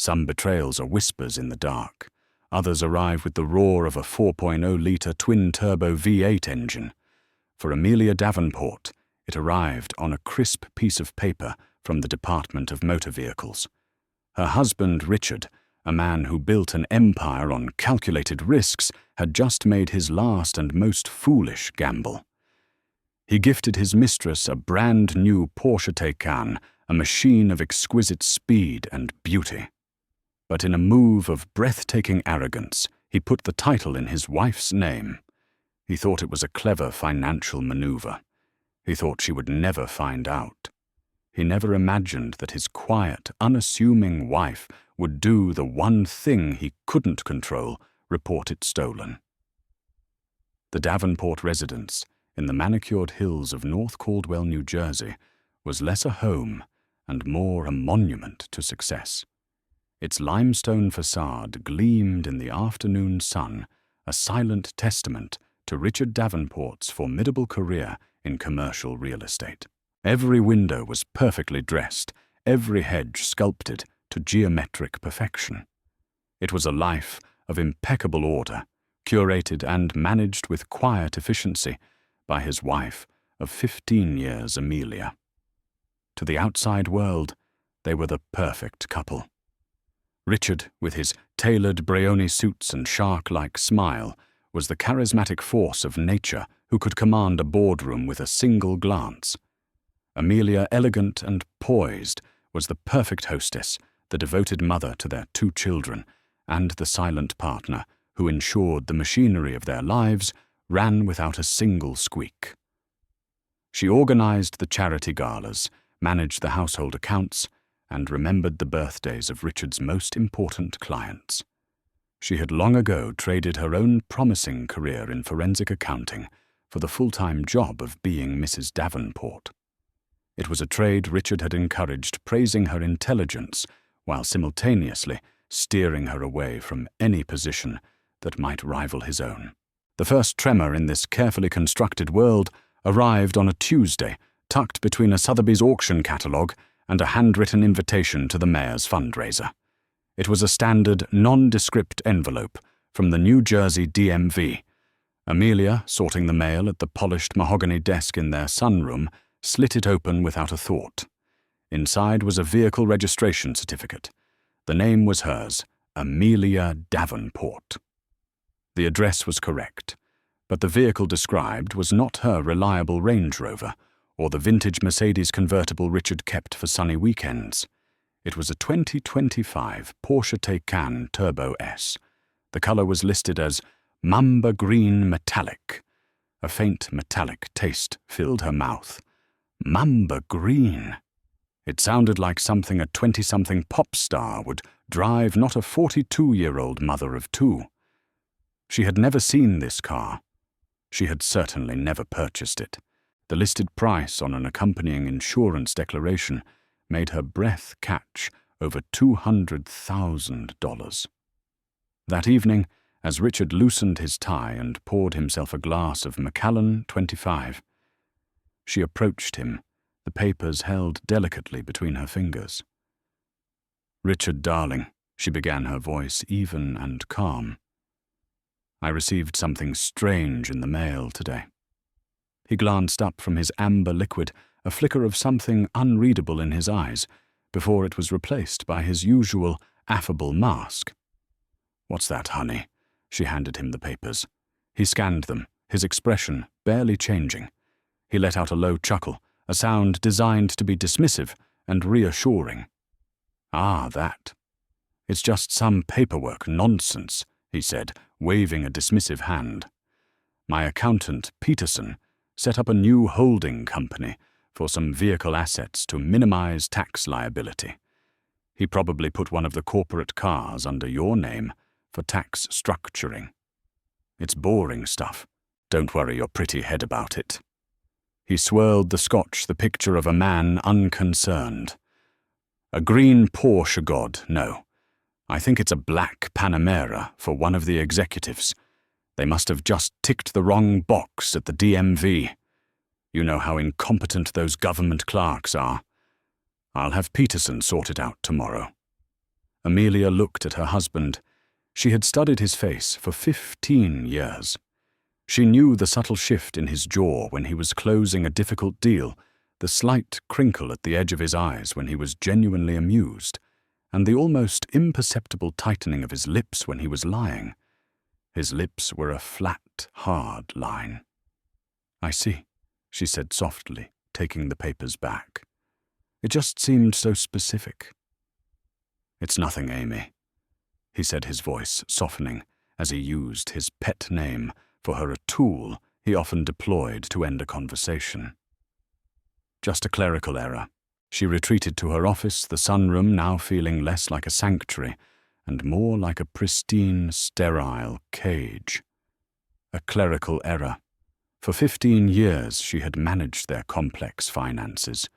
Some betrayals are whispers in the dark. Others arrive with the roar of a 4.0-litre twin-turbo V8 engine. For Amelia Davenport, it arrived on a crisp piece of paper from the Department of Motor Vehicles. Her husband, Richard, a man who built an empire on calculated risks, had just made his last and most foolish gamble. He gifted his mistress a brand-new Porsche Taycan, a machine of exquisite speed and beauty. But in a move of breathtaking arrogance, he put the title in his wife's name. He thought it was a clever financial maneuver. He thought she would never find out. He never imagined that his quiet, unassuming wife would do the one thing he couldn't control, report it stolen. The Davenport residence, in the manicured hills of North Caldwell, New Jersey, was less a home and more a monument to success. Its limestone facade gleamed in the afternoon sun, a silent testament to Richard Davenport's formidable career in commercial real estate. Every window was perfectly dressed, every hedge sculpted to geometric perfection. It was a life of impeccable order, curated and managed with quiet efficiency by his wife of 15 years, Amelia. To the outside world, they were the perfect couple. Richard, with his tailored Brioni suits and shark-like smile, was the charismatic force of nature who could command a boardroom with a single glance. Amelia, elegant and poised, was the perfect hostess, the devoted mother to their 2 children, and the silent partner who ensured the machinery of their lives ran without a single squeak. She organized the charity galas, managed the household accounts, and remembered the birthdays of Richard's most important clients. She had long ago traded her own promising career in forensic accounting for the full-time job of being Mrs. Davenport. It was a trade Richard had encouraged, praising her intelligence while simultaneously steering her away from any position that might rival his own. The first tremor in this carefully constructed world arrived on a Tuesday, tucked between a Sotheby's auction catalogue and a handwritten invitation to the mayor's fundraiser. It was a standard, nondescript envelope from the New Jersey DMV. Amelia, sorting the mail at the polished mahogany desk in their sunroom, slit it open without a thought. Inside was a vehicle registration certificate. The name was hers, Amelia Davenport. The address was correct, but the vehicle described was not her reliable Range Rover or the vintage Mercedes convertible Richard kept for sunny weekends. It was a 2025 Porsche Taycan Turbo S. The color was listed as Mamba Green Metallic. A faint metallic taste filled her mouth. Mamba Green. It sounded like something a 20-something pop star would drive, not a 42-year-old mother of 2. She had never seen this car. She had certainly never purchased it. The listed price on an accompanying insurance declaration made her breath catch over $200,000. That evening, as Richard loosened his tie and poured himself a glass of Macallan 25, she approached him, the papers held delicately between her fingers. "Richard, darling," she began, her voice even and calm. "I received something strange in the mail today." He glanced up from his amber liquid, a flicker of something unreadable in his eyes, before it was replaced by his usual affable mask. "What's that, honey?" She handed him the papers. He scanned them, his expression barely changing. He let out a low chuckle, a sound designed to be dismissive and reassuring. "Ah, that. It's just some paperwork nonsense," he said, waving a dismissive hand. "My accountant, Peterson, set up a new holding company for some vehicle assets to minimize tax liability. He probably put one of the corporate cars under your name for tax structuring. It's boring stuff. Don't worry your pretty head about it." He swirled the scotch, the picture of a man unconcerned. "A green Porsche, god, no. I think it's a black Panamera for one of the executives. They must have just ticked the wrong box at the DMV. You know how incompetent those government clerks are. I'll have Peterson sort it out tomorrow." Amelia looked at her husband. She had studied his face for 15 years. She knew the subtle shift in his jaw when he was closing a difficult deal, the slight crinkle at the edge of his eyes when he was genuinely amused, and the almost imperceptible tightening of his lips when he was lying. His lips were a flat, hard line. "I see," she said softly, taking the papers back. "It just seemed so specific." "It's nothing, Amy," he said, his voice softening as he used his pet name for her, a tool he often deployed to end a conversation. "Just a clerical error." She retreated to her office, the sunroom now feeling less like a sanctuary and more like a pristine, sterile cage. A clerical error. For 15 years she had managed their complex finances.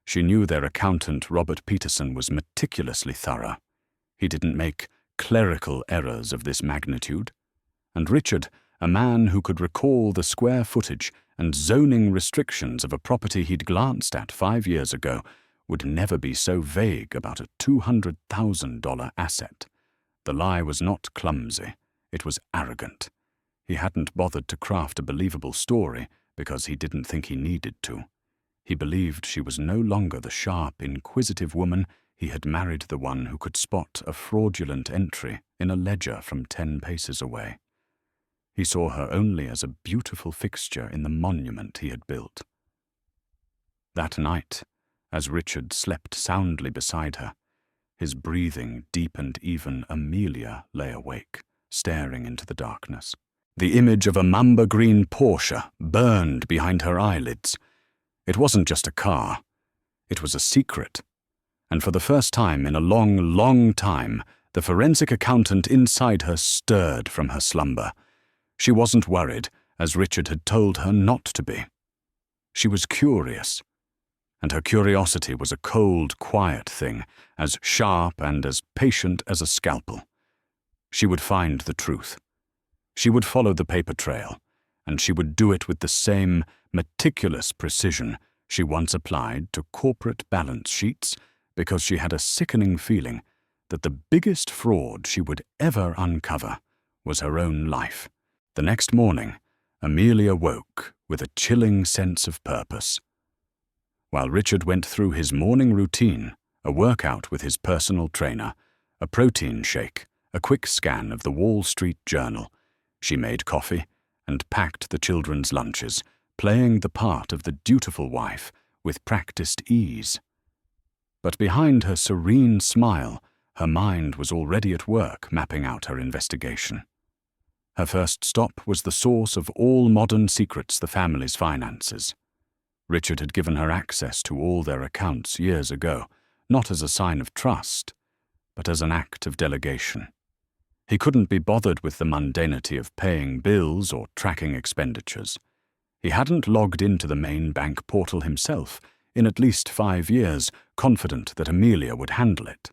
She knew their accountant, Robert Peterson, was meticulously thorough. He didn't make clerical errors of this magnitude. And Richard, a man who could recall the square footage and zoning restrictions of a property he'd glanced at 5 years ago, would never be so vague about a $200,000 asset. The lie was not clumsy, it was arrogant. He hadn't bothered to craft a believable story because he didn't think he needed to. He believed she was no longer the sharp, inquisitive woman he had married, the one who could spot a fraudulent entry in a ledger from 10 paces away. He saw her only as a beautiful fixture in the monument he had built. That night, as Richard slept soundly beside her, his breathing deep and even, Amelia lay awake, staring into the darkness. The image of a mamba green Porsche burned behind her eyelids. It wasn't just a car. It was a secret. And for the first time in a long, long time, the forensic accountant inside her stirred from her slumber. She wasn't worried, as Richard had told her not to be. She was curious. And her curiosity was a cold, quiet thing, as sharp and as patient as a scalpel. She would find the truth. She would follow the paper trail, and she would do it with the same meticulous precision she once applied to corporate balance sheets, because she had a sickening feeling that the biggest fraud she would ever uncover was her own life. The next morning, Amelia woke with a chilling sense of purpose. While Richard went through his morning routine, a workout with his personal trainer, a protein shake, a quick scan of the Wall Street Journal, she made coffee and packed the children's lunches, playing the part of the dutiful wife with practiced ease. But behind her serene smile, her mind was already at work mapping out her investigation. Her first stop was the source of all modern secrets, the family's finances. Richard had given her access to all their accounts years ago, not as a sign of trust, but as an act of delegation. He couldn't be bothered with the mundanity of paying bills or tracking expenditures. He hadn't logged into the main bank portal himself in at least 5 years, confident that Amelia would handle it.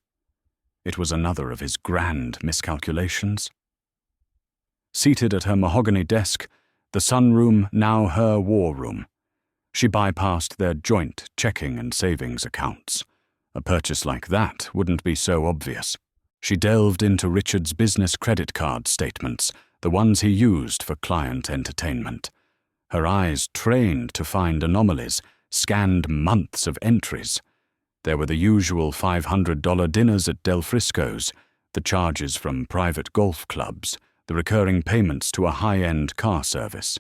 It was another of his grand miscalculations. Seated at her mahogany desk, the sunroom now her war room, she bypassed their joint checking and savings accounts. A purchase like that wouldn't be so obvious. She delved into Richard's business credit card statements, the ones he used for client entertainment. Her eyes, trained to find anomalies, scanned months of entries. There were the usual $500 dinners at Del Frisco's, the charges from private golf clubs, the recurring payments to a high-end car service.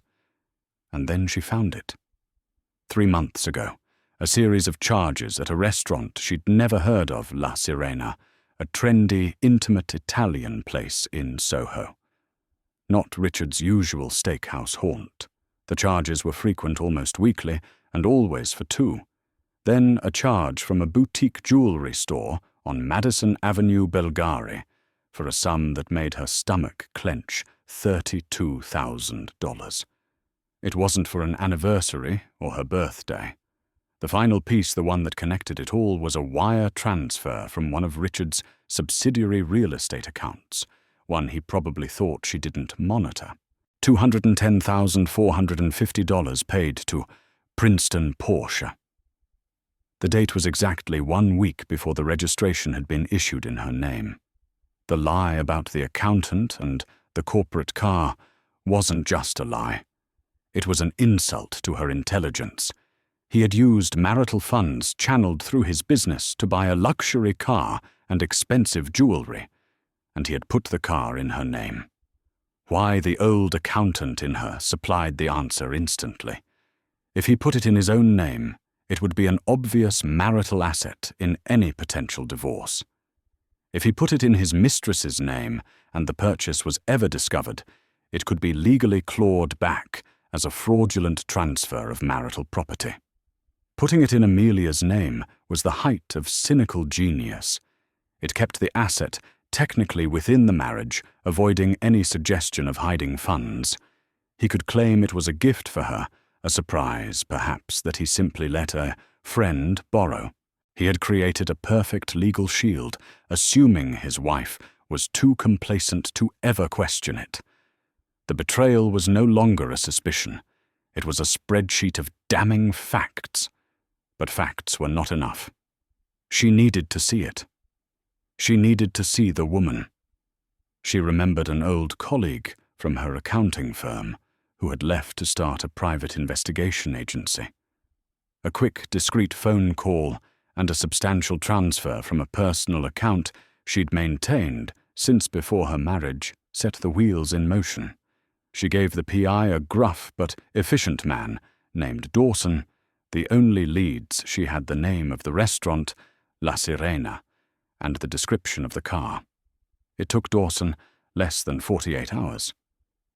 And then she found it. 3 months ago, a series of charges at a restaurant she'd never heard of, La Sirena, a trendy, intimate Italian place in Soho. Not Richard's usual steakhouse haunt. The charges were frequent almost weekly, and always for 2. Then a charge from a boutique jewelry store on Madison Avenue, Belgari, for a sum that made her stomach clench, $32,000. It wasn't for an anniversary or her birthday. The final piece, the one that connected it all, was a wire transfer from one of Richard's subsidiary real estate accounts, one he probably thought she didn't monitor. $210,450 paid to Princeton Porsche. The date was exactly 1 week before the registration had been issued in her name. The lie about the accountant and the corporate car wasn't just a lie. It was an insult to her intelligence. He had used marital funds channeled through his business to buy a luxury car and expensive jewelry, and he had put the car in her name. Why the old accountant in her supplied the answer instantly. If he put it in his own name, it would be an obvious marital asset in any potential divorce. If he put it in his mistress's name and the purchase was ever discovered, it could be legally clawed back as a fraudulent transfer of marital property. Putting it in Amelia's name was the height of cynical genius. It kept the asset technically within the marriage, avoiding any suggestion of hiding funds. He could claim it was a gift for her, a surprise, perhaps, that he simply let a friend borrow. He had created a perfect legal shield, assuming his wife was too complacent to ever question it. The betrayal was no longer a suspicion. It was a spreadsheet of damning facts. But facts were not enough. She needed to see it. She needed to see the woman. She remembered an old colleague from her accounting firm who had left to start a private investigation agency. A quick, discreet phone call and a substantial transfer from a personal account she'd maintained since before her marriage set the wheels in motion. She gave the PI, a gruff but efficient man named Dawson. The only leads she had the name of the restaurant, La Sirena, and the description of the car. It took Dawson less than 48 hours.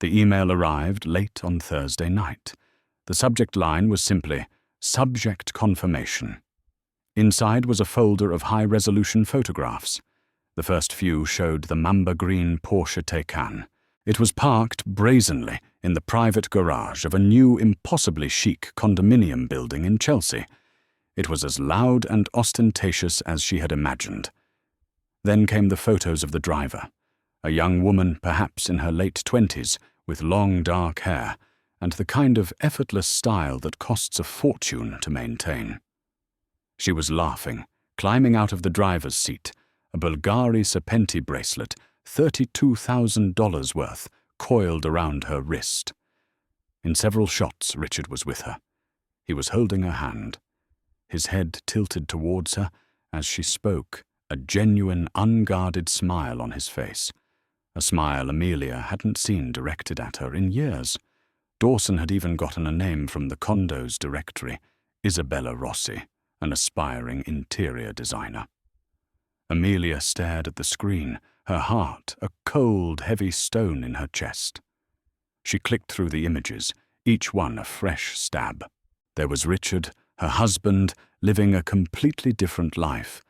The email arrived late on Thursday night. The subject line was simply, "Subject confirmation." Inside was a folder of high-resolution photographs. The first few showed the mamba green Porsche Taycan. It was parked brazenly in the private garage of a new, impossibly chic condominium building in Chelsea. It was as loud and ostentatious as she had imagined. Then came the photos of the driver, a young woman perhaps in her late 20s, with long dark hair, and the kind of effortless style that costs a fortune to maintain. She was laughing, climbing out of the driver's seat, a Bulgari Serpenti bracelet, $32,000 worth, coiled around her wrist. In several shots, Richard was with her. He was holding her hand. His head tilted towards her as she spoke, a genuine, unguarded smile on his face. A smile Amelia hadn't seen directed at her in years. Dawson had even gotten a name from the condo's directory, Isabella Rossi, an aspiring interior designer. Amelia stared at the screen, her heart a cold, heavy stone in her chest. She clicked through the images, each one a fresh stab. There was Richard, her husband, living a completely different life,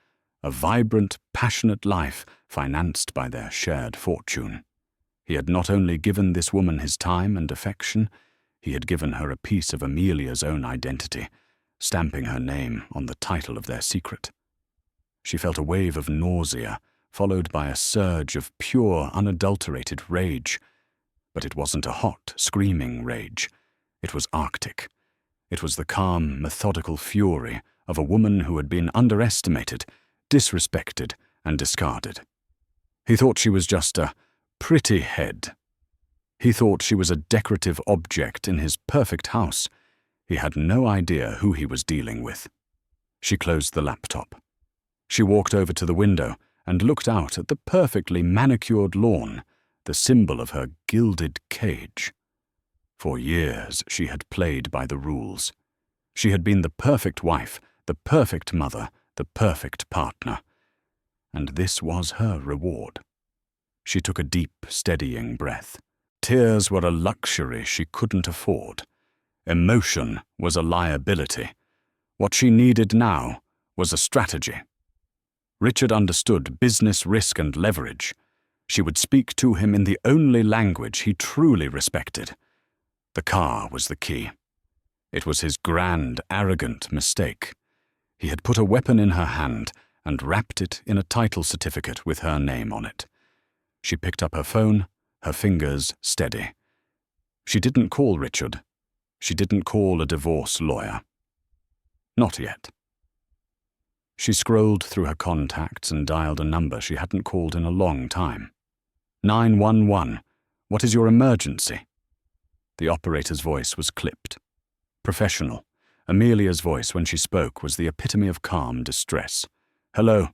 a vibrant, passionate life financed by their shared fortune. He had not only given this woman his time and affection, he had given her a piece of Amelia's own identity, stamping her name on the title of their secret. She felt a wave of nausea, followed by a surge of pure, unadulterated rage. But it wasn't a hot, screaming rage. It was arctic. It was the calm, methodical fury of a woman who had been underestimated, disrespected, and discarded. He thought she was just a pretty head. He thought she was a decorative object in his perfect house. He had no idea who he was dealing with. She closed the laptop. She walked over to the window and looked out at the perfectly manicured lawn, the symbol of her gilded cage. For years she had played by the rules. She had been the perfect wife, the perfect mother, the perfect partner. And this was her reward. She took a deep, steadying breath. Tears were a luxury she couldn't afford. Emotion was a liability. What she needed now was a strategy. Richard understood business risk and leverage. She would speak to him in the only language he truly respected. The car was the key. It was his grand, arrogant mistake. He had put a weapon in her hand and wrapped it in a title certificate with her name on it. She picked up her phone, her fingers steady. She didn't call Richard. She didn't call a divorce lawyer. Not yet. She scrolled through her contacts and dialed a number she hadn't called in a long time. 911. What is your emergency? The operator's voice was clipped. Professional. Amelia's voice when she spoke was the epitome of calm distress. Hello,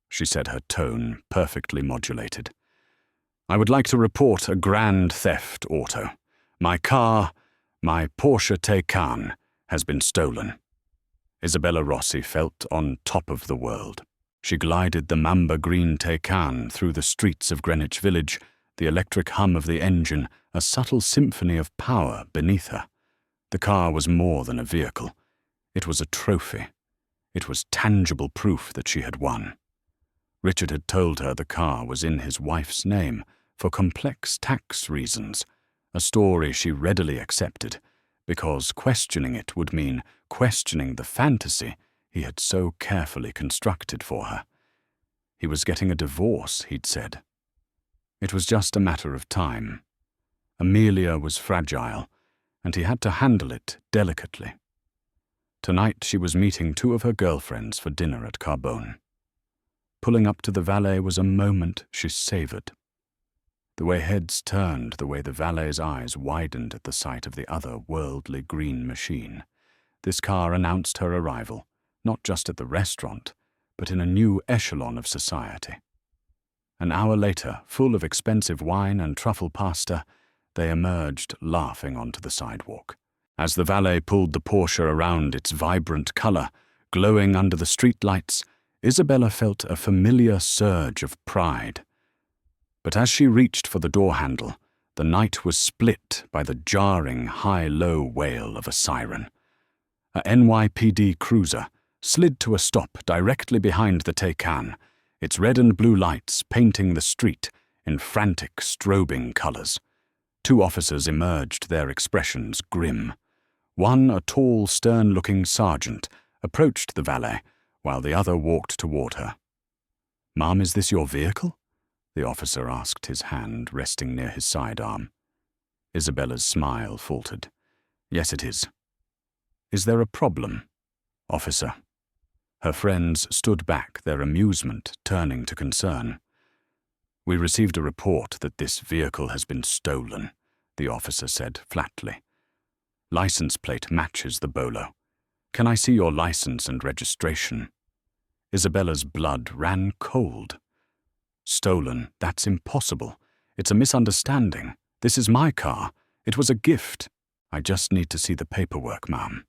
she said, her tone perfectly modulated. I would like to report a grand theft auto. My car, my Porsche Taycan, has been stolen. Isabella Rossi felt on top of the world. She glided the mamba green Taycan through the streets of Greenwich Village, the electric hum of the engine, a subtle symphony of power beneath her. The car was more than a vehicle. It was a trophy. It was tangible proof that she had won. Richard had told her the car was in his wife's name for complex tax reasons, a story she readily accepted, because questioning it would mean questioning the fantasy he had so carefully constructed for her. He was getting a divorce, he'd said. It was just a matter of time. Amelia was fragile, and he had to handle it delicately. Tonight she was meeting two of her girlfriends for dinner at Carbone. Pulling up to the valet was a moment she savoured. The way heads turned, the way the valet's eyes widened at the sight of the other worldly green machine. This car announced her arrival, not just at the restaurant, but in a new echelon of society. An hour later, full of expensive wine and truffle pasta, they emerged laughing onto the sidewalk. As the valet pulled the Porsche around its vibrant colour, glowing under the streetlights, Isabella felt a familiar surge of pride. But as she reached for the door handle, the night was split by the jarring high-low wail of a siren. A NYPD cruiser slid to a stop directly behind the Taycan, its red and blue lights painting the street in frantic, strobing colours. Two officers emerged, their expressions grim. One, a tall, stern-looking sergeant, approached the valet, while the other walked toward her. "Ma'am, is this your vehicle?" the officer asked, his hand resting near his sidearm. Isabella's smile faltered. "Yes, it is." "Is there a problem, officer?" Her friends stood back, their amusement turning to concern. "We received a report that this vehicle has been stolen," the officer said flatly. "License plate matches the bolo. Can I see your license and registration?" Isabella's blood ran cold. "Stolen, that's impossible. It's a misunderstanding. This is my car. It was a gift. I just need to see the paperwork, ma'am."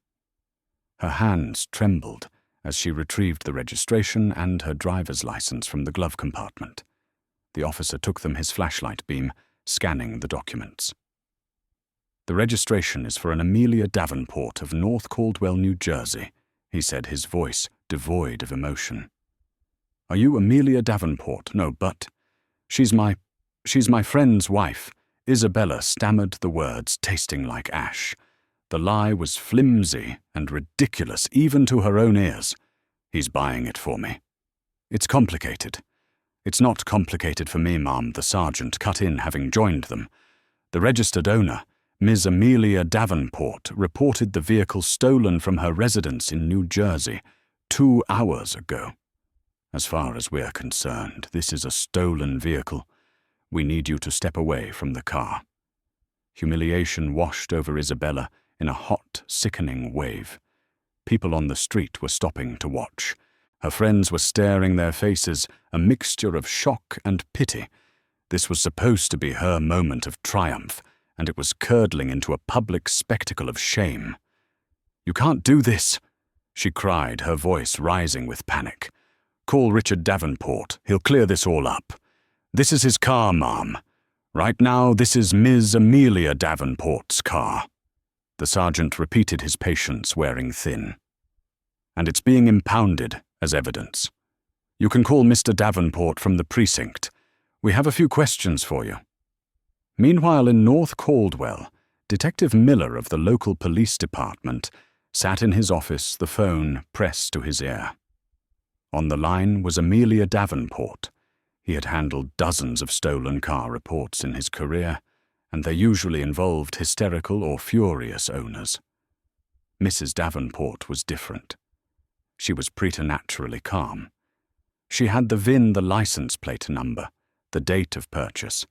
Her hands trembled as she retrieved the registration and her driver's license from the glove compartment. The officer took them his flashlight beam, scanning the documents. "The registration is for an Amelia Davenport of North Caldwell, New Jersey," he said, his voice devoid of emotion. "Are you Amelia Davenport?" "No, but she's my friend's wife." Isabella stammered the words, tasting like ash. The lie was flimsy and ridiculous even to her own ears. "He's buying it for me." "It's complicated." "It's not complicated for me, ma'am," the sergeant cut in, having joined them. "The registered owner, Ms. Amelia Davenport, reported the vehicle stolen from her residence in New Jersey 2 hours ago. As far as we're concerned, this is a stolen vehicle. We need you to step away from the car." Humiliation washed over Isabella in a hot, sickening wave. People on the street were stopping to watch. Her friends were staring their faces, a mixture of shock and pity. This was supposed to be her moment of triumph, and it was curdling into a public spectacle of shame. "You can't do this," she cried, her voice rising with panic. "Call Richard Davenport. He'll clear this all up. This is his car, ma'am. Right now, this is Ms. Amelia Davenport's car." The sergeant repeated his patience, wearing thin. "And it's being impounded as evidence. You can call Mr. Davenport from the precinct. We have a few questions for you." Meanwhile, in North Caldwell, Detective Miller of the local police department sat in his office, the phone pressed to his ear. On the line was Amelia Davenport. He had handled dozens of stolen car reports in his career, and they usually involved hysterical or furious owners. Mrs. Davenport was different. She was preternaturally calm. She had the VIN, the license plate number, the date of purchase,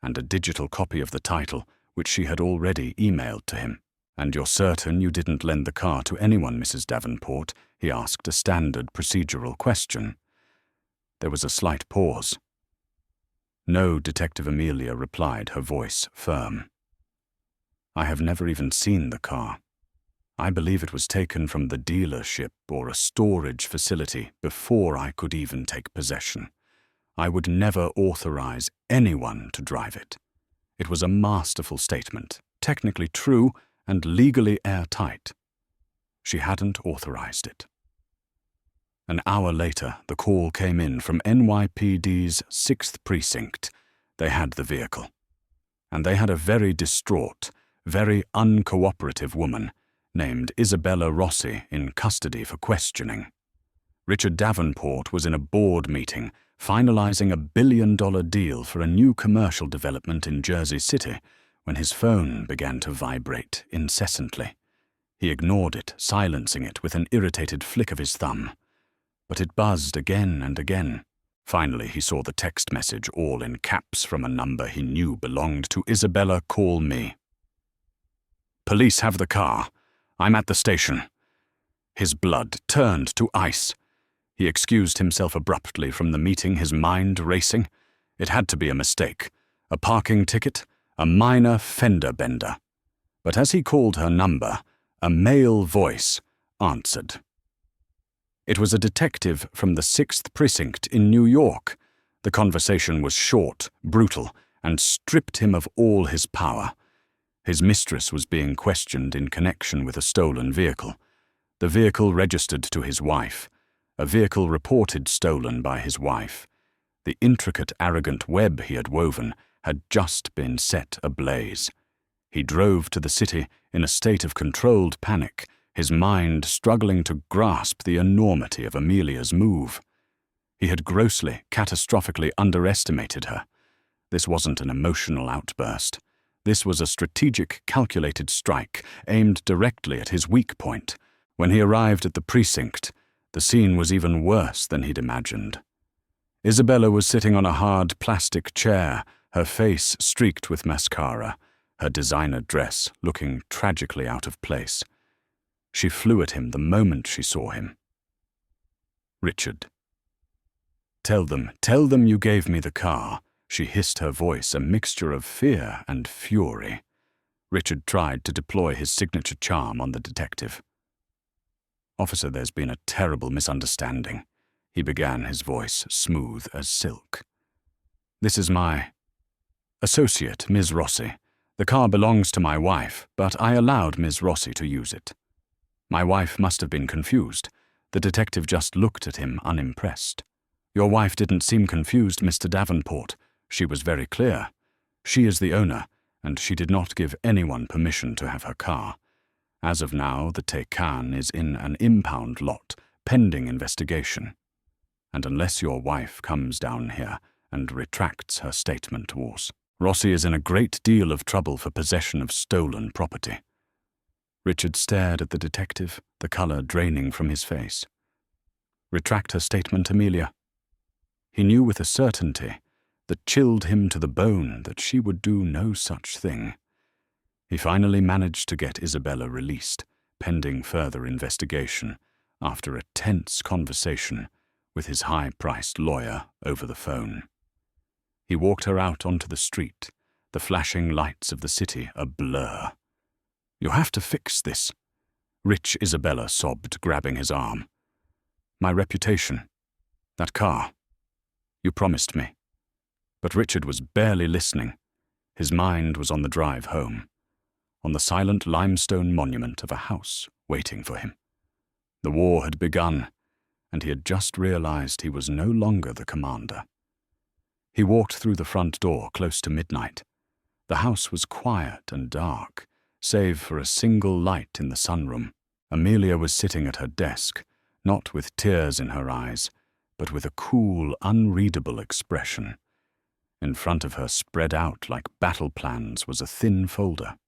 and a digital copy of the title, which she had already emailed to him. "And you're certain you didn't lend the car to anyone, Mrs. Davenport?" he asked, a standard procedural question. There was a slight pause. "No," Detective Amelia replied, her voice firm. "I have never even seen the car. I believe it was taken from the dealership or a storage facility before I could even take possession. I would never authorize anyone to drive it." It was a masterful statement, technically true and legally airtight. She hadn't authorized it. An hour later, the call came in from NYPD's 6th Precinct. They had the vehicle. And they had a very distraught, very uncooperative woman named Isabella Rossi in custody for questioning. Richard Davenport was in a board meeting finalizing a billion-dollar deal for a new commercial development in Jersey City when his phone began to vibrate incessantly. He ignored it, silencing it with an irritated flick of his thumb. But it buzzed again and again. Finally, he saw the text message all in caps from a number he knew belonged to Isabella. "Call me. Police have the car. I'm at the station." His blood turned to ice. He excused himself abruptly from the meeting, his mind racing. It had to be a mistake. A parking ticket, a minor fender bender. But as he called her number, a male voice answered. It was a detective from the 6th Precinct in New York. The conversation was short, brutal, and stripped him of all his power. His mistress was being questioned in connection with a stolen vehicle. The vehicle registered to his wife. A vehicle reported stolen by his wife. The intricate, arrogant web he had woven had just been set ablaze. He drove to the city in a state of controlled panic, his mind struggling to grasp the enormity of Amelia's move. He had grossly, catastrophically underestimated her. This wasn't an emotional outburst. This was a strategic, calculated strike aimed directly at his weak point. When he arrived at the precinct, the scene was even worse than he'd imagined. Isabella was sitting on a hard plastic chair, her face streaked with mascara, her designer dress looking tragically out of place. She flew at him the moment she saw him. "Richard. Tell them you gave me the car," she hissed, her voice a mixture of fear and fury. Richard tried to deploy his signature charm on the detective. "Officer, there's been a terrible misunderstanding," he began, his voice smooth as silk. "This is my associate, Ms. Rossi. The car belongs to my wife, but I allowed Ms. Rossi to use it." My wife must have been confused. The detective just looked at him, unimpressed. "Your wife didn't seem confused, Mr. Davenport. She was very clear. She is the owner, and she did not give anyone permission to have her car. As of now, the Taycan is in an impound lot, pending investigation. And unless your wife comes down here and retracts her statement, Rossi is in a great deal of trouble for possession of stolen property." Richard stared at the detective, the color draining from his face. "Retract her statement, Amelia?" He knew with a certainty that chilled him to the bone that she would do no such thing. He finally managed to get Isabella released, pending further investigation, after a tense conversation with his high-priced lawyer over the phone. He walked her out onto the street, the flashing lights of the city a blur. "You have to fix this," rich Isabella sobbed, grabbing his arm. "My reputation. That car. You promised me." But Richard was barely listening. His mind was on the drive home, on the silent limestone monument of a house waiting for him. The war had begun, and he had just realized he was no longer the commander. He walked through the front door close to midnight. The house was quiet and dark, save for a single light in the sunroom. Amelia was sitting at her desk, not with tears in her eyes, but with a cool, unreadable expression. In front of her, spread out like battle plans, was a thin folder.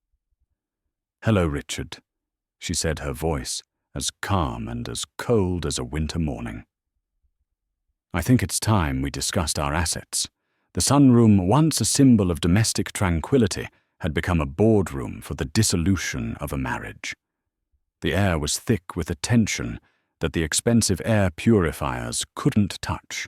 "Hello, Richard," she said, her voice as calm and as cold as a winter morning. I think it's time we discussed our assets. The sunroom, once a symbol of domestic tranquility, had become a boardroom for the dissolution of a marriage. The air was thick with a tension that the expensive air purifiers couldn't touch.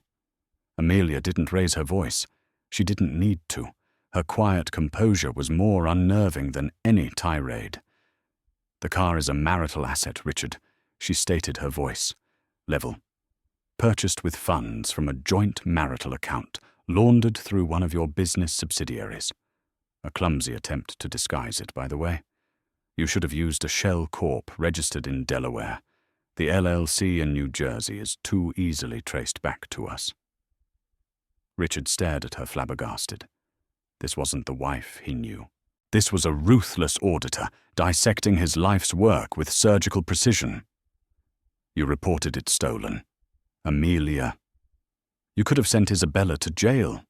Amelia didn't raise her voice. She didn't need to. Her quiet composure was more unnerving than any tirade. "The car is a marital asset, Richard," she stated, her voice level. "Purchased with funds from a joint marital account, laundered through one of your business subsidiaries. A clumsy attempt to disguise it, by the way. You should have used a shell corp registered in Delaware. The LLC in New Jersey is too easily traced back to us." Richard stared at her flabbergasted. This wasn't the wife he knew. This was a ruthless auditor, dissecting his life's work with surgical precision. "You reported it stolen. Amelia. You could have sent Isabella to jail.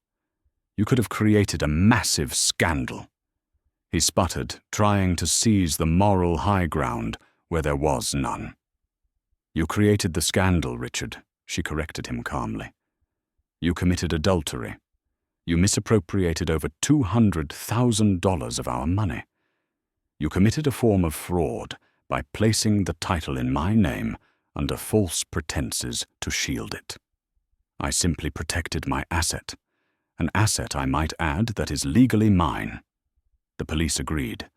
You could have created a massive scandal." He sputtered, trying to seize the moral high ground where there was none. "You created the scandal, Richard," she corrected him calmly. "You committed adultery. You misappropriated over $200,000 of our money. You committed a form of fraud by placing the title in my name under false pretenses to shield it. I simply protected my asset, an asset, I might add, that is legally mine." The police agreed.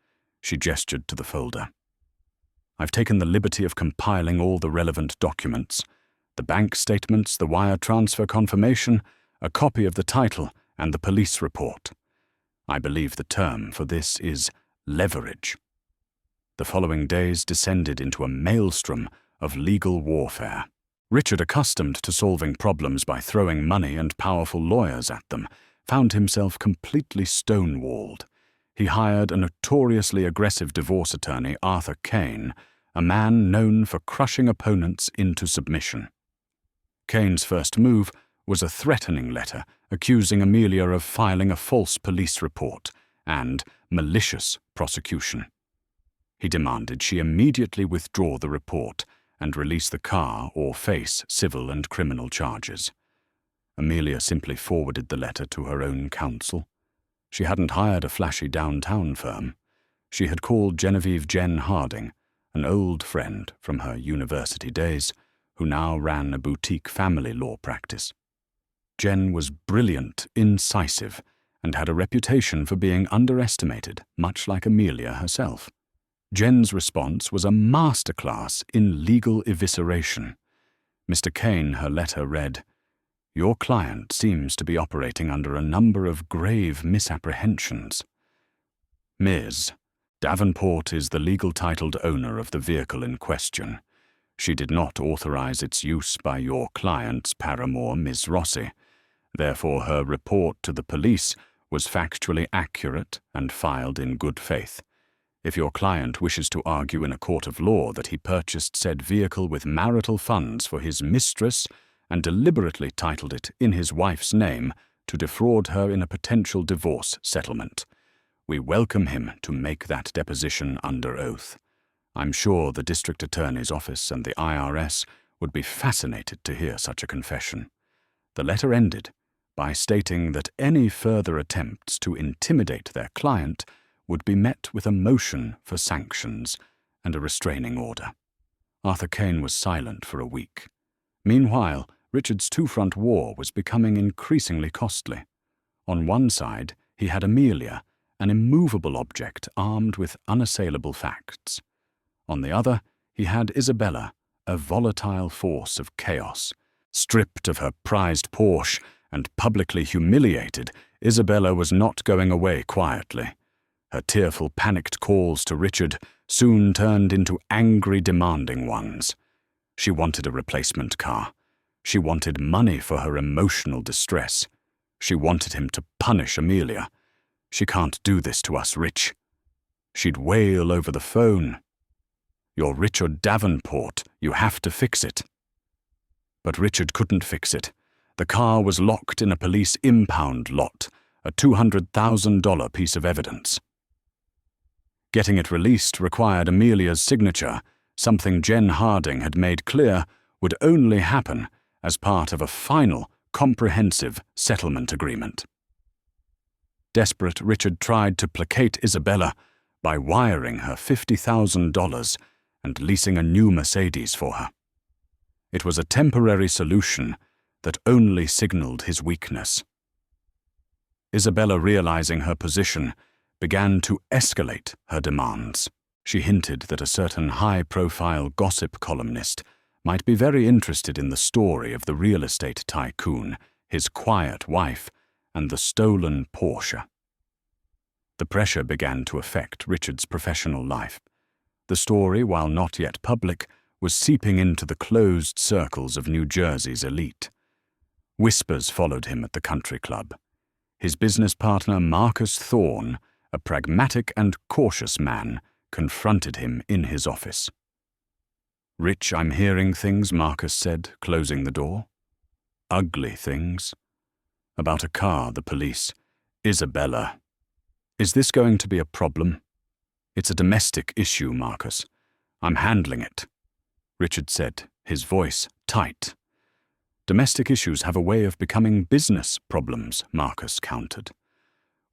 She gestured to the folder. "I've taken the liberty of compiling all the relevant documents, the bank statements, the wire transfer confirmation, a copy of the title, and the police report. I believe the term for this is leverage." The following days descended into a maelstrom of legal warfare. Richard, accustomed to solving problems by throwing money and powerful lawyers at them, found himself completely stonewalled. He hired a notoriously aggressive divorce attorney, Arthur Kane, a man known for crushing opponents into submission. Kane's first move was a threatening letter accusing Amelia of filing a false police report and malicious prosecution. He demanded she immediately withdraw the report and release the car or face civil and criminal charges. Amelia simply forwarded the letter to her own counsel. She hadn't hired a flashy downtown firm. She had called Genevieve Jen Harding, an old friend from her university days, who now ran a boutique family law practice. Jen was brilliant, incisive, and had a reputation for being underestimated, much like Amelia herself. Jen's response was a masterclass in legal evisceration. Mr. Kane, her letter read, "Your client seems to be operating under a number of grave misapprehensions. Ms. Davenport is the legal titled owner of the vehicle in question. She did not authorize its use by your client's paramour, Ms. Rossi. Therefore, her report to the police was factually accurate and filed in good faith. If your client wishes to argue in a court of law that he purchased said vehicle with marital funds for his mistress and deliberately titled it in his wife's name to defraud her in a potential divorce settlement, we welcome him to make that deposition under oath. I'm sure the district attorney's office and the IRS would be fascinated to hear such a confession." The letter ended by stating that any further attempts to intimidate their client would be met with a motion for sanctions and a restraining order. Arthur Kane was silent for a week. Meanwhile, Richard's two-front war was becoming increasingly costly. On one side, he had Amelia, an immovable object armed with unassailable facts. On the other, he had Isabella, a volatile force of chaos. Stripped of her prized Porsche and publicly humiliated, Isabella was not going away quietly. Her tearful, panicked calls to Richard soon turned into angry, demanding ones. She wanted a replacement car. She wanted money for her emotional distress. She wanted him to punish Amelia. "She can't do this to us, Rich." She'd wail over the phone. "You're Richard Davenport. You have to fix it." But Richard couldn't fix it. The car was locked in a police impound lot, a $200,000 piece of evidence. Getting it released required Amelia's signature, something Jen Harding had made clear would only happen as part of a final, comprehensive settlement agreement. Desperate, Richard tried to placate Isabella by wiring her $50,000 and leasing a new Mercedes for her. It was a temporary solution that only signaled his weakness. Isabella, realizing her position, began to escalate her demands. She hinted that a certain high-profile gossip columnist might be very interested in the story of the real estate tycoon, his quiet wife, and the stolen Porsche. The pressure began to affect Richard's professional life. The story, while not yet public, was seeping into the closed circles of New Jersey's elite. Whispers followed him at the country club. His business partner, Marcus Thorne, a pragmatic and cautious man, confronted him in his office. "Rich, I'm hearing things," Marcus said, closing the door. "Ugly things. About a car, the police. Isabella. Is this going to be a problem?" "It's a domestic issue, Marcus. I'm handling it," Richard said, his voice tight. "Domestic issues have a way of becoming business problems," Marcus countered.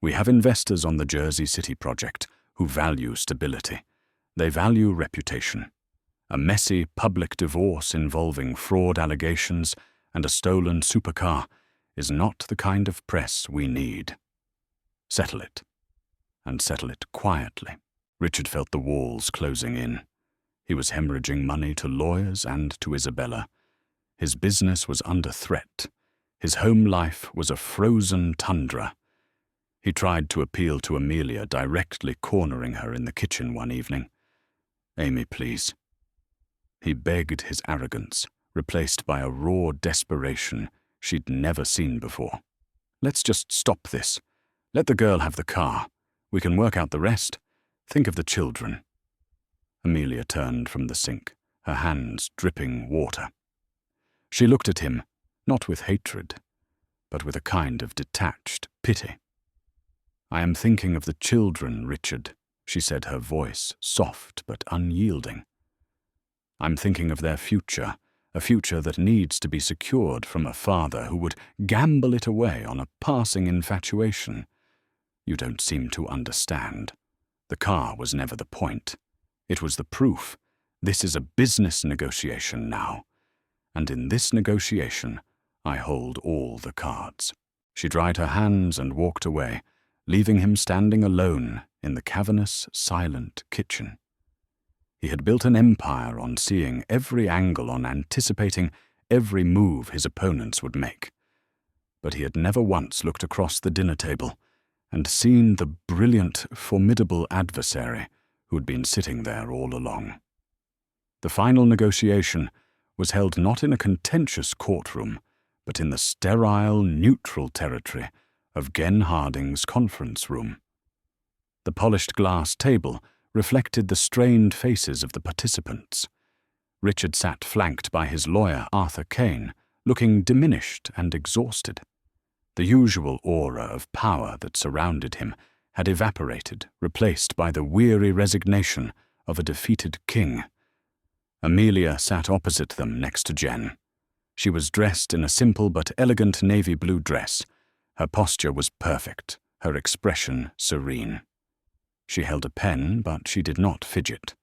"We have investors on the Jersey City project who value stability. They value reputation. A messy public divorce involving fraud allegations and a stolen supercar is not the kind of press we need. Settle it, and settle it quietly." Richard felt the walls closing in. He was hemorrhaging money to lawyers and to Isabella. His business was under threat. His home life was a frozen tundra. He tried to appeal to Amelia, directly cornering her in the kitchen one evening. "Amy, please." He begged his arrogance, replaced by a raw desperation she'd never seen before. "Let's just stop this. Let the girl have the car. We can work out the rest. Think of the children." Amelia turned from the sink, her hands dripping water. She looked at him, not with hatred, but with a kind of detached pity. "I am thinking of the children, Richard," she said, her voice soft but unyielding. "I'm thinking of their future, a future that needs to be secured from a father who would gamble it away on a passing infatuation. You don't seem to understand. The car was never the point. It was the proof. This is a business negotiation now. And in this negotiation, I hold all the cards." She dried her hands and walked away, leaving him standing alone in the cavernous, silent kitchen. He had built an empire on seeing every angle, on anticipating every move his opponents would make. But he had never once looked across the dinner table and seen the brilliant, formidable adversary who had been sitting there all along. The final negotiation was held not in a contentious courtroom, but in the sterile, neutral territory of Jen Harding's conference room. The polished glass table reflected the strained faces of the participants. Richard sat flanked by his lawyer, Arthur Kane, looking diminished and exhausted. The usual aura of power that surrounded him had evaporated, replaced by the weary resignation of a defeated king. Amelia sat opposite them next to Jen. She was dressed in a simple but elegant navy blue dress. Her posture was perfect, her expression serene. She held a pen, but she did not fidget.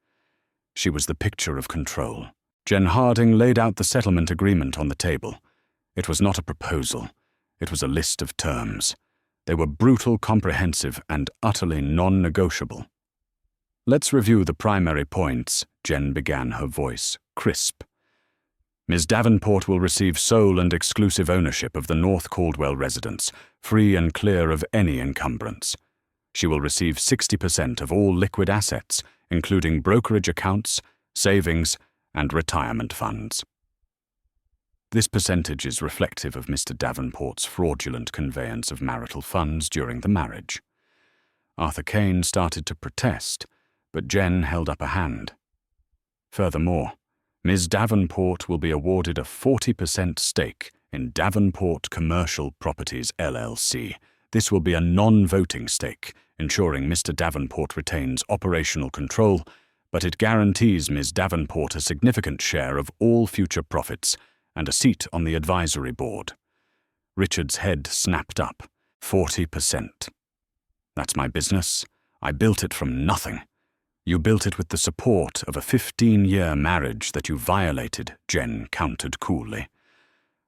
She was the picture of control. Jen Harding laid out the settlement agreement on the table. It was not a proposal. It was a list of terms. They were brutal, comprehensive, and utterly non-negotiable. "Let's review the primary points," Jen began, her voice crisp. "Ms. Davenport will receive sole and exclusive ownership of the North Caldwell residence, free and clear of any encumbrance. She will receive 60% of all liquid assets, including brokerage accounts, savings, and retirement funds." This percentage is reflective of Mr. Davenport's fraudulent conveyance of marital funds during the marriage. Arthur Kane started to protest, but Jen held up a hand. "Furthermore, Ms. Davenport will be awarded a 40% stake in Davenport Commercial Properties, LLC. This will be a non-voting stake, ensuring Mr. Davenport retains operational control, but it guarantees Ms. Davenport a significant share of all future profits and a seat on the advisory board. Richard's head snapped up. 40%. That's my business. I built it from nothing. You built it with the support of a 15-year marriage that you violated, Jen countered coolly.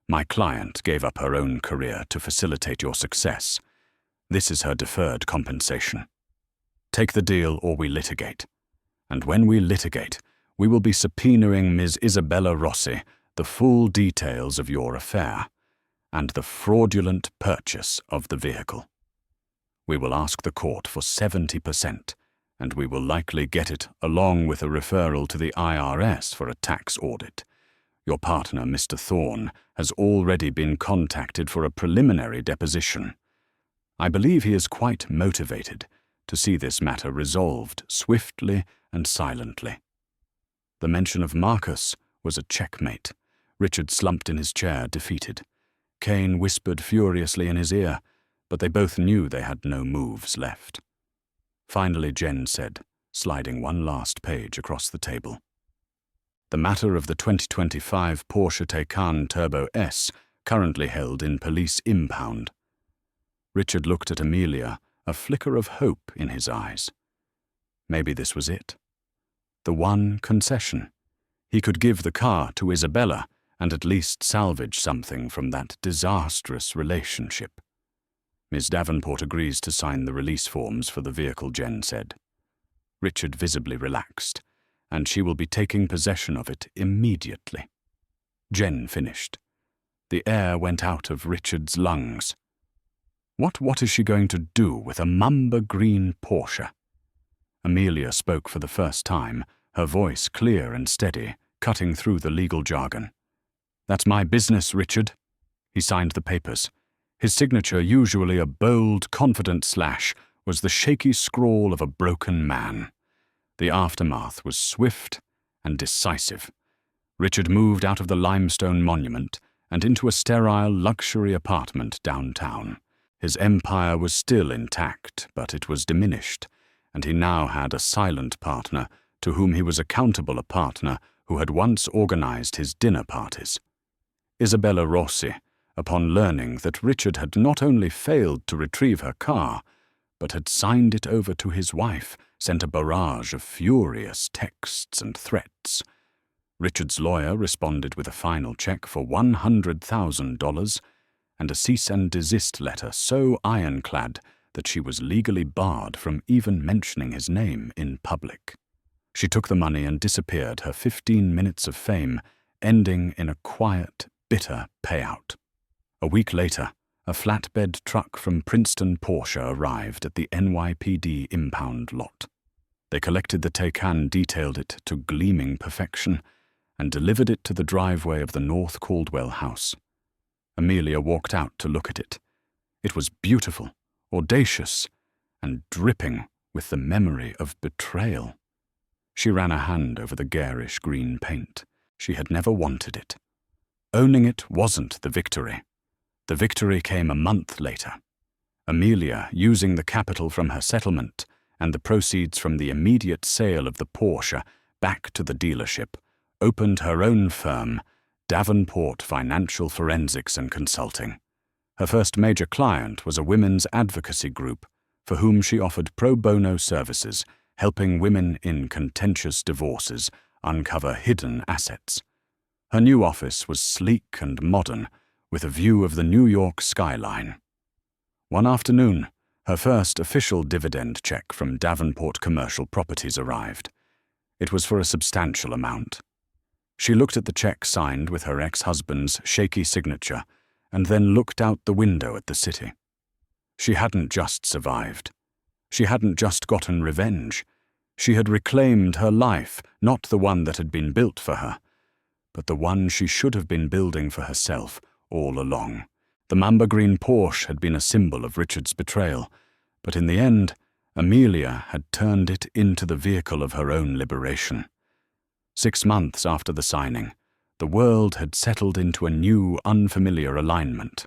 My client gave up her own career to facilitate your success. This is her deferred compensation. Take the deal or we litigate. And when we litigate, we will be subpoenaing Ms. Isabella Rossi the full details of your affair and the fraudulent purchase of the vehicle. We will ask the court for 70%, and we will likely get it along with a referral to the IRS for a tax audit. Your partner, Mr. Thorne, has already been contacted for a preliminary deposition. I believe he is quite motivated to see this matter resolved swiftly and silently. The mention of Marcus was a checkmate. Richard slumped in his chair, defeated. Kane whispered furiously in his ear, but they both knew they had no moves left. Finally, Jen said, sliding one last page across the table. The matter of the 2025 Porsche Taycan Turbo S, currently held in police impound. Richard looked at Amelia, a flicker of hope in his eyes. Maybe this was it. The one concession. He could give the car to Isabella and at least salvage something from that disastrous relationship. Ms. Davenport agrees to sign the release forms for the vehicle, Jen said. Richard visibly relaxed, and she will be taking possession of it immediately. Jen finished. The air went out of Richard's lungs. What is she going to do with a mamba green Porsche? Amelia spoke for the first time, her voice clear and steady, cutting through the legal jargon. That's my business, Richard. He signed the papers. His signature, usually a bold, confident slash, was the shaky scrawl of a broken man. The aftermath was swift and decisive. Richard moved out of the limestone monument and into a sterile luxury apartment downtown. His empire was still intact, but it was diminished, and he now had a silent partner to whom he was accountable, a partner who had once organized his dinner parties. Isabella Rossi, upon learning that Richard had not only failed to retrieve her car, but had signed it over to his wife, sent a barrage of furious texts and threats. Richard's lawyer responded with a final check for $100,000 and a cease and desist letter so ironclad that she was legally barred from even mentioning his name in public. She took the money and disappeared, her 15 minutes of fame ending in a quiet, bitter payout. A week later, a flatbed truck from Princeton Porsche arrived at the NYPD impound lot. They collected the Taycan, detailed it to gleaming perfection, and delivered it to the driveway of the North Caldwell house. Amelia walked out to look at it. It was beautiful, audacious, and dripping with the memory of betrayal. She ran a hand over the garish green paint. She had never wanted it. Owning it wasn't the victory. The victory came a month later. Amelia, using the capital from her settlement and the proceeds from the immediate sale of the Porsche back to the dealership, opened her own firm, Davenport Financial Forensics and Consulting. Her first major client was a women's advocacy group for whom she offered pro bono services, helping women in contentious divorces uncover hidden assets. Her new office was sleek and modern, with a view of the New York skyline. One afternoon, her first official dividend check from Davenport Commercial Properties arrived. It was for a substantial amount. She looked at the check signed with her ex-husband's shaky signature and then looked out the window at the city. She hadn't just survived. She hadn't just gotten revenge. She had reclaimed her life, not the one that had been built for her, but the one she should have been building for herself all along. The mamba green Porsche had been a symbol of Richard's betrayal, but in the end, Amelia had turned it into the vehicle of her own liberation. 6 months after the signing, the world had settled into a new, unfamiliar alignment.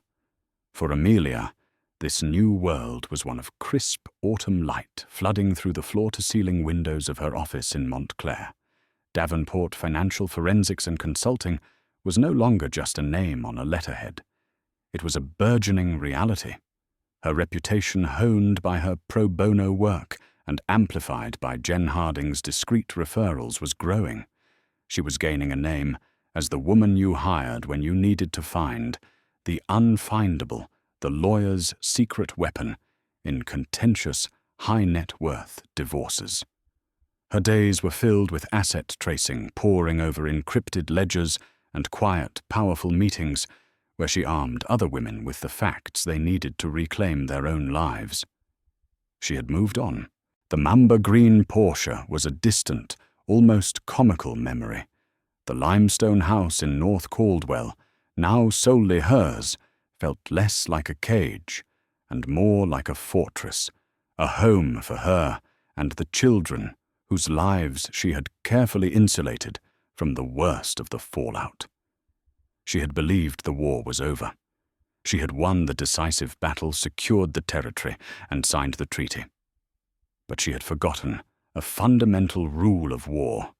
For Amelia, This new world was one of crisp autumn light flooding through the floor-to-ceiling windows of her office in Montclair. Davenport Financial Forensics and Consulting was no longer just a name on a letterhead. It was a burgeoning reality. Her reputation, honed by her pro bono work and amplified by Jen Harding's discreet referrals, was growing. She was gaining a name as the woman you hired when you needed to find the unfindable, the lawyer's secret weapon in contentious, high-net-worth divorces. Her days were filled with asset tracing, poring over encrypted ledgers, and quiet, powerful meetings where she armed other women with the facts they needed to reclaim their own lives. She had moved on. The Mamba green Porsche was a distant, almost comical memory. The limestone house in North Caldwell, now solely hers, felt less like a cage and more like a fortress, a home for her and the children whose lives she had carefully insulated from the worst of the fallout. She had believed the war was over. She had won the decisive battle, secured the territory, and signed the treaty. But she had forgotten a fundamental rule of war.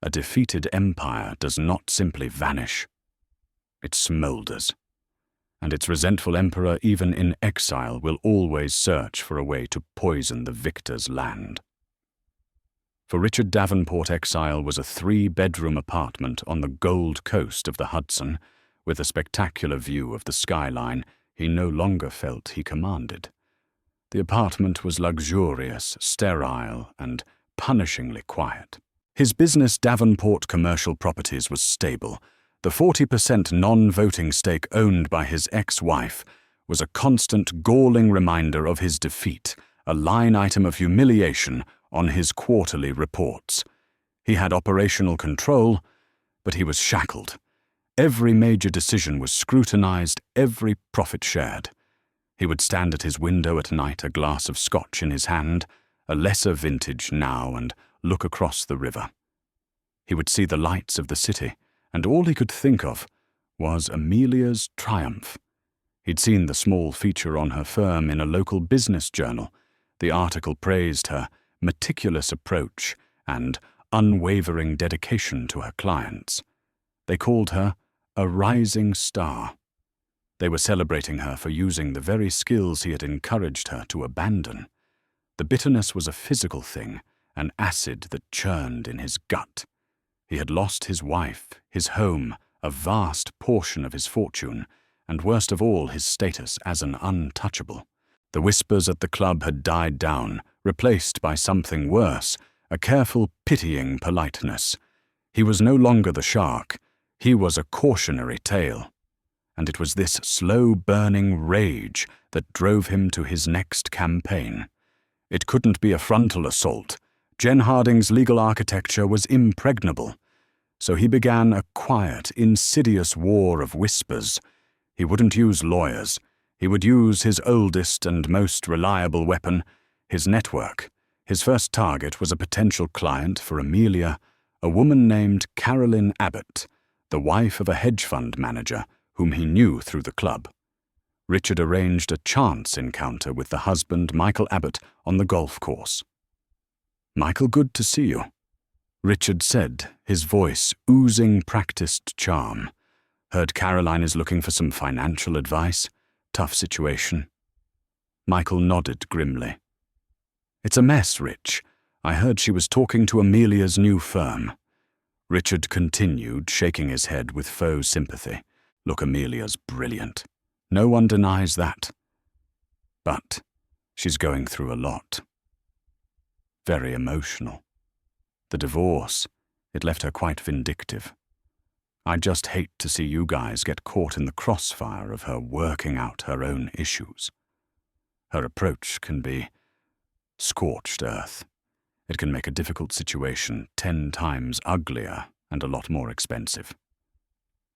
A defeated empire does not simply vanish. It smolders. And its resentful emperor, even in exile, will always search for a way to poison the victor's land. For Richard Davenport, exile was a 3-bedroom apartment on the Gold Coast of the Hudson, with a spectacular view of the skyline he no longer felt he commanded. The apartment was luxurious, sterile, and punishingly quiet. His business, Davenport Commercial Properties, was stable. The 40% non-voting stake owned by his ex-wife was a constant, galling reminder of his defeat, a line item of humiliation on his quarterly reports. He had operational control, but he was shackled. Every major decision was scrutinized, every profit shared. He would stand at his window at night, a glass of scotch in his hand, a lesser vintage now, and look across the river. He would see the lights of the city, and all he could think of was Amelia's triumph. He'd seen the small feature on her firm in a local business journal. The article praised her meticulous approach and unwavering dedication to her clients. They called her a rising star. They were celebrating her for using the very skills he had encouraged her to abandon. The bitterness was a physical thing, an acid that churned in his gut. He had lost his wife, his home, a vast portion of his fortune, and worst of all, his status as an untouchable. The whispers at the club had died down, replaced by something worse, a careful, pitying politeness. He was no longer the shark. He was a cautionary tale. And it was this slow-burning rage that drove him to his next campaign. It couldn't be a frontal assault. Jen Harding's legal architecture was impregnable. So he began a quiet, insidious war of whispers. He wouldn't use lawyers. He would use his oldest and most reliable weapon, his network. His first target was a potential client for Amelia, a woman named Caroline Abbott, the wife of a hedge fund manager whom he knew through the club. Richard arranged a chance encounter with the husband, Michael Abbott, on the golf course. "Michael, good to see you," Richard said, his voice oozing practiced charm. "Heard Caroline is looking for some financial advice. Tough situation." Michael nodded grimly. "It's a mess, Rich. I heard she was talking to Amelia's new firm." Richard continued, shaking his head with faux sympathy. "Look, Amelia's brilliant. No one denies that. But she's going through a lot. Very emotional. The divorce, it left her quite vindictive. I just hate to see you guys get caught in the crossfire of her working out her own issues. Her approach can be scorched earth. It can make a difficult situation 10 times uglier and a lot more expensive."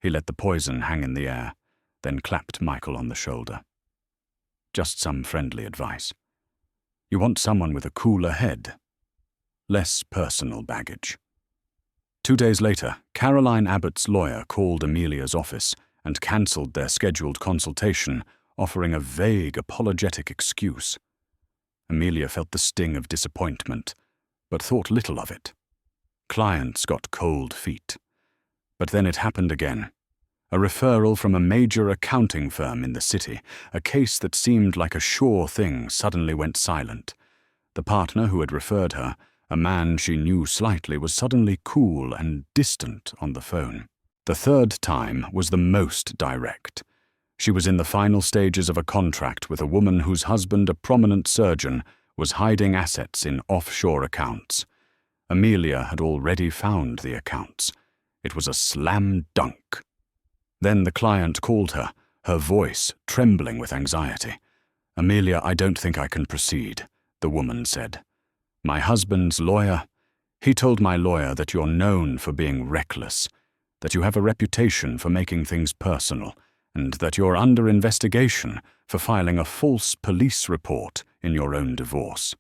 He let the poison hang in the air, then clapped Michael on the shoulder. "Just some friendly advice. You want someone with a cooler head, less personal baggage." 2 days later, Caroline Abbott's lawyer called Amelia's office and cancelled their scheduled consultation offering a vague, apologetic excuse. Amelia felt the sting of disappointment, but thought little of it. Clients got cold feet. But then it happened again. A referral from a major accounting firm in the city, a case that seemed like a sure thing, suddenly went silent. The partner who had referred her, a man she knew slightly, was suddenly cool and distant on the phone. The third time was the most direct. She was in the final stages of a contract with a woman whose husband, a prominent surgeon, was hiding assets in offshore accounts. Amelia had already found the accounts. It was a slam dunk. Then the client called her, her voice trembling with anxiety. "Amelia, I don't think I can proceed," the woman said. "My husband's lawyer, he told my lawyer that you're known for being reckless, that you have a reputation for making things personal, and that you're under investigation for filing a false police report in your own divorce."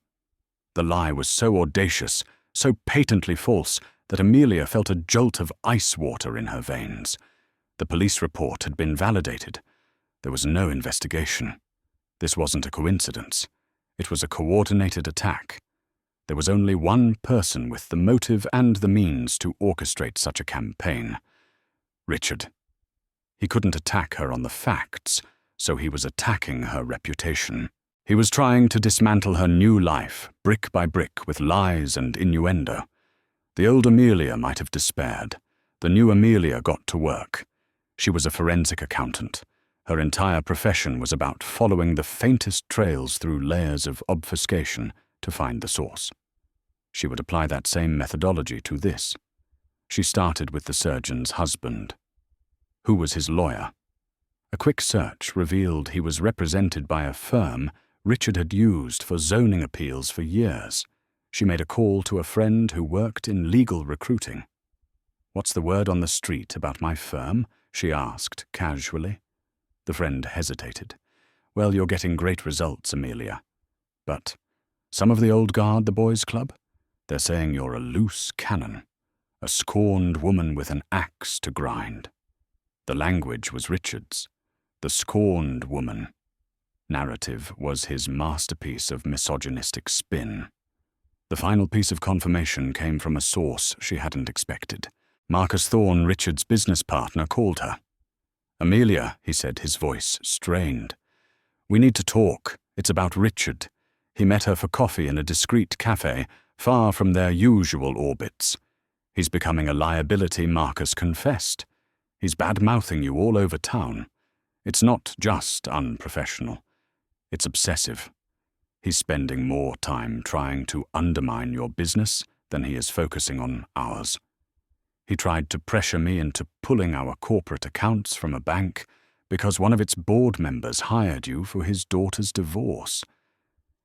The lie was so audacious, so patently false, that Amelia felt a jolt of ice water in her veins. The police report had been validated. There was no investigation. This wasn't a coincidence. It was a coordinated attack. There was only one person with the motive and the means to orchestrate such a campaign: Richard. He couldn't attack her on the facts, so he was attacking her reputation. He was trying to dismantle her new life, brick by brick, with lies and innuendo. The old Amelia might have despaired. The new Amelia got to work. She was a forensic accountant. Her entire profession was about following the faintest trails through layers of obfuscation to find the source. She would apply that same methodology to this. She started with the surgeon's husband. Who was his lawyer? A quick search revealed he was represented by a firm Richard had used for zoning appeals for years. She made a call to a friend who worked in legal recruiting. "What's the word on the street about my firm?" she asked casually. The friend hesitated. "Well, you're getting great results, Amelia. But some of the old guard, the boys' club? They're saying you're a loose cannon, a scorned woman with an axe to grind." The language was Richard's. The scorned woman. Narrative was his masterpiece of misogynistic spin. The final piece of confirmation came from a source she hadn't expected. Marcus Thorne, Richard's business partner, called her. "Amelia," he said, his voice strained. "We need to talk. It's about Richard. He met her for coffee in a discreet cafe, far from their usual orbits. He's becoming a liability, Marcus confessed. He's bad-mouthing you all over town. It's not just unprofessional. It's obsessive. He's spending more time trying to undermine your business than he is focusing on ours. He tried to pressure me into pulling our corporate accounts from a bank because one of its board members hired you for his daughter's divorce.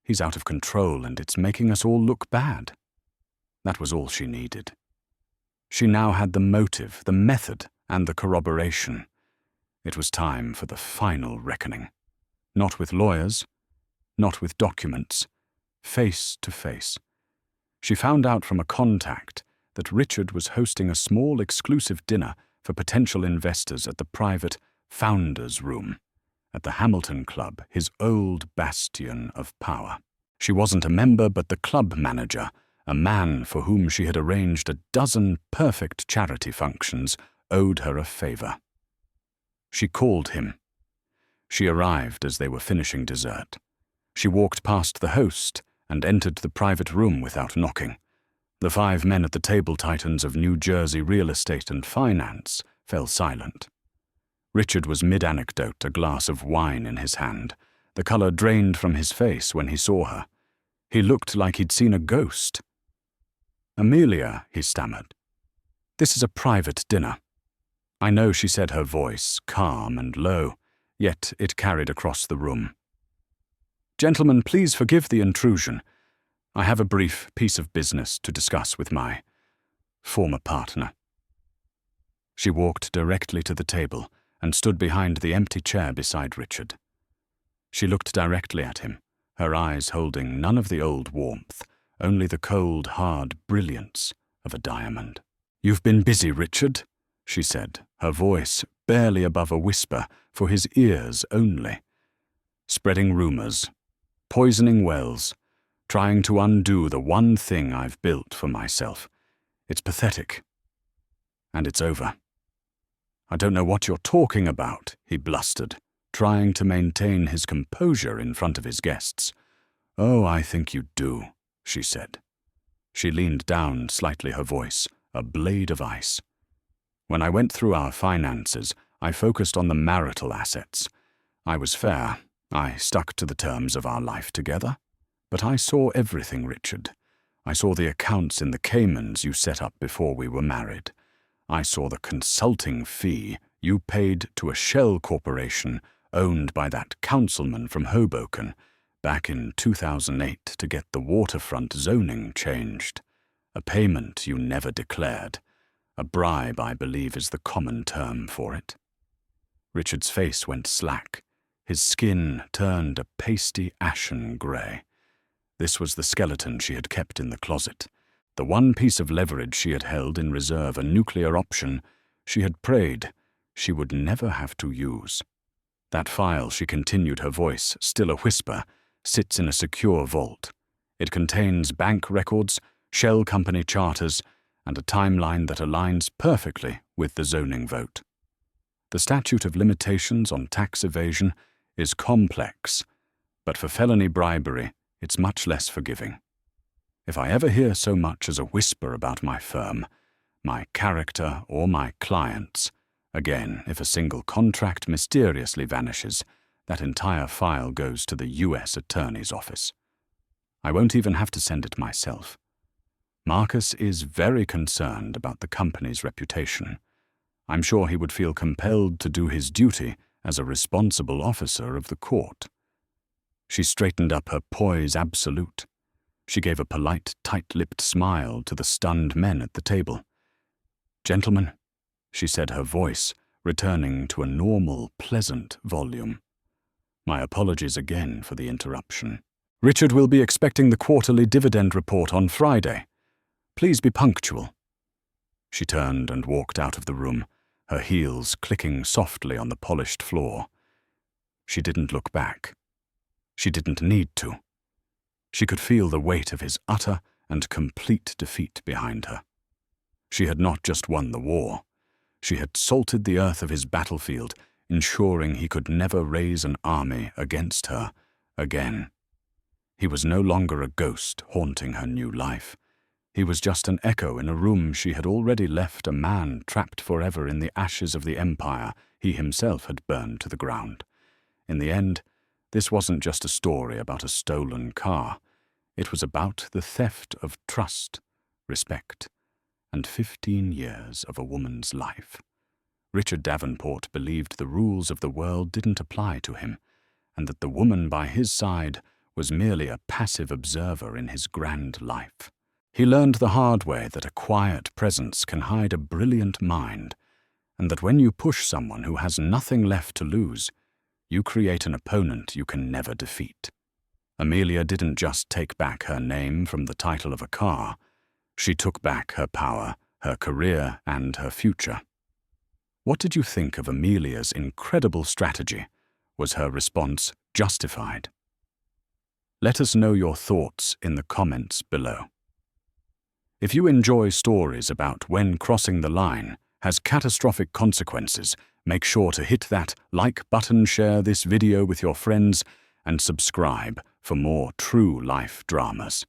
He's out of control and it's making us all look bad." That was all she needed. She now had the motive, the method, and the corroboration. It was time for the final reckoning. Not with lawyers, not with documents, face to face. She found out from a contact that Richard was hosting a small exclusive dinner for potential investors at the private Founders Room at the Hamilton Club, his old bastion of power. She wasn't a member, but the club manager, a man for whom she had arranged a dozen perfect charity functions, owed her a favor. She called him. She arrived as they were finishing dessert. She walked past the host and entered the private room without knocking. The 5 men at the table titans of New Jersey real estate and finance fell silent. Richard was mid-anecdote, a glass of wine in his hand. The color drained from his face when he saw her. He looked like he'd seen a ghost. "Amelia," he stammered. "This is a private dinner." "I know," she said, her voice calm and low, yet it carried across the room. "Gentlemen, please forgive the intrusion. I have a brief piece of business to discuss with my former partner." She walked directly to the table and stood behind the empty chair beside Richard. She looked directly at him, her eyes holding none of the old warmth, only the cold, hard brilliance of a diamond. "You've been busy, Richard," she said, her voice barely above a whisper, for his ears only. spreading rumors, poisoning wells, trying to undo the one thing I've built for myself. It's pathetic. And it's over. I don't know what you're talking about, he blustered, trying to maintain his composure in front of his guests. Oh, I think you do, she said. She leaned down slightly, her voice a blade of ice. When I went through our finances, I focused on the marital assets. I was fair. I stuck to the terms of our life together. But I saw everything, Richard. I saw the accounts in the Caymans you set up before we were married. I saw the consulting fee you paid to a shell corporation owned by that councilman from Hoboken back in 2008 to get the waterfront zoning changed. A payment you never declared. A bribe, I believe, is the common term for it. Richard's face went slack. His skin turned a pasty ashen grey. This was the skeleton she had kept in the closet. The one piece of leverage she had held in reserve, a nuclear option she had prayed she would never have to use. That file, she continued, her voice still a whisper, sits in a secure vault. It contains bank records, shell company charters, and a timeline that aligns perfectly with the zoning vote. The statute of limitations on tax evasion is complex, but for felony bribery, it's much less forgiving. If I ever hear so much as a whisper about my firm, my character, or my clients, again, if a single contract mysteriously vanishes, that entire file goes to the U.S. Attorney's Office. I won't even have to send it myself. Marcus is very concerned about the company's reputation. I'm sure he would feel compelled to do his duty as a responsible officer of the court. She straightened up, her poise absolute. She gave a polite, tight-lipped smile to the stunned men at the table. "Gentlemen," she said, her voice returning to a normal, pleasant volume. "My apologies again for the interruption. Richard will be expecting the quarterly dividend report on Friday. Please be punctual." She turned and walked out of the room, her heels clicking softly on the polished floor. She didn't look back. She didn't need to. She could feel the weight of his utter and complete defeat behind her. She had not just won the war. She had salted the earth of his battlefield, ensuring he could never raise an army against her again. He was no longer a ghost haunting her new life. He was just an echo in a room she had already left, a man trapped forever in the ashes of the empire he himself had burned to the ground. In the end, this wasn't just a story about a stolen car. It was about the theft of trust, respect, and 15 years of a woman's life. Richard Davenport believed the rules of the world didn't apply to him, and that the woman by his side was merely a passive observer in his grand life. He learned the hard way that a quiet presence can hide a brilliant mind, and that when you push someone who has nothing left to lose, you create an opponent you can never defeat. Amelia didn't just take back her name from the title of a car. She took back her power, her career, and her future. "What did you think of Amelia's incredible strategy?" was her response justified? Let us know your thoughts in the comments below. If you enjoy stories about when crossing the line has catastrophic consequences, make sure to hit that like button, share this video with your friends, and subscribe for more true life dramas.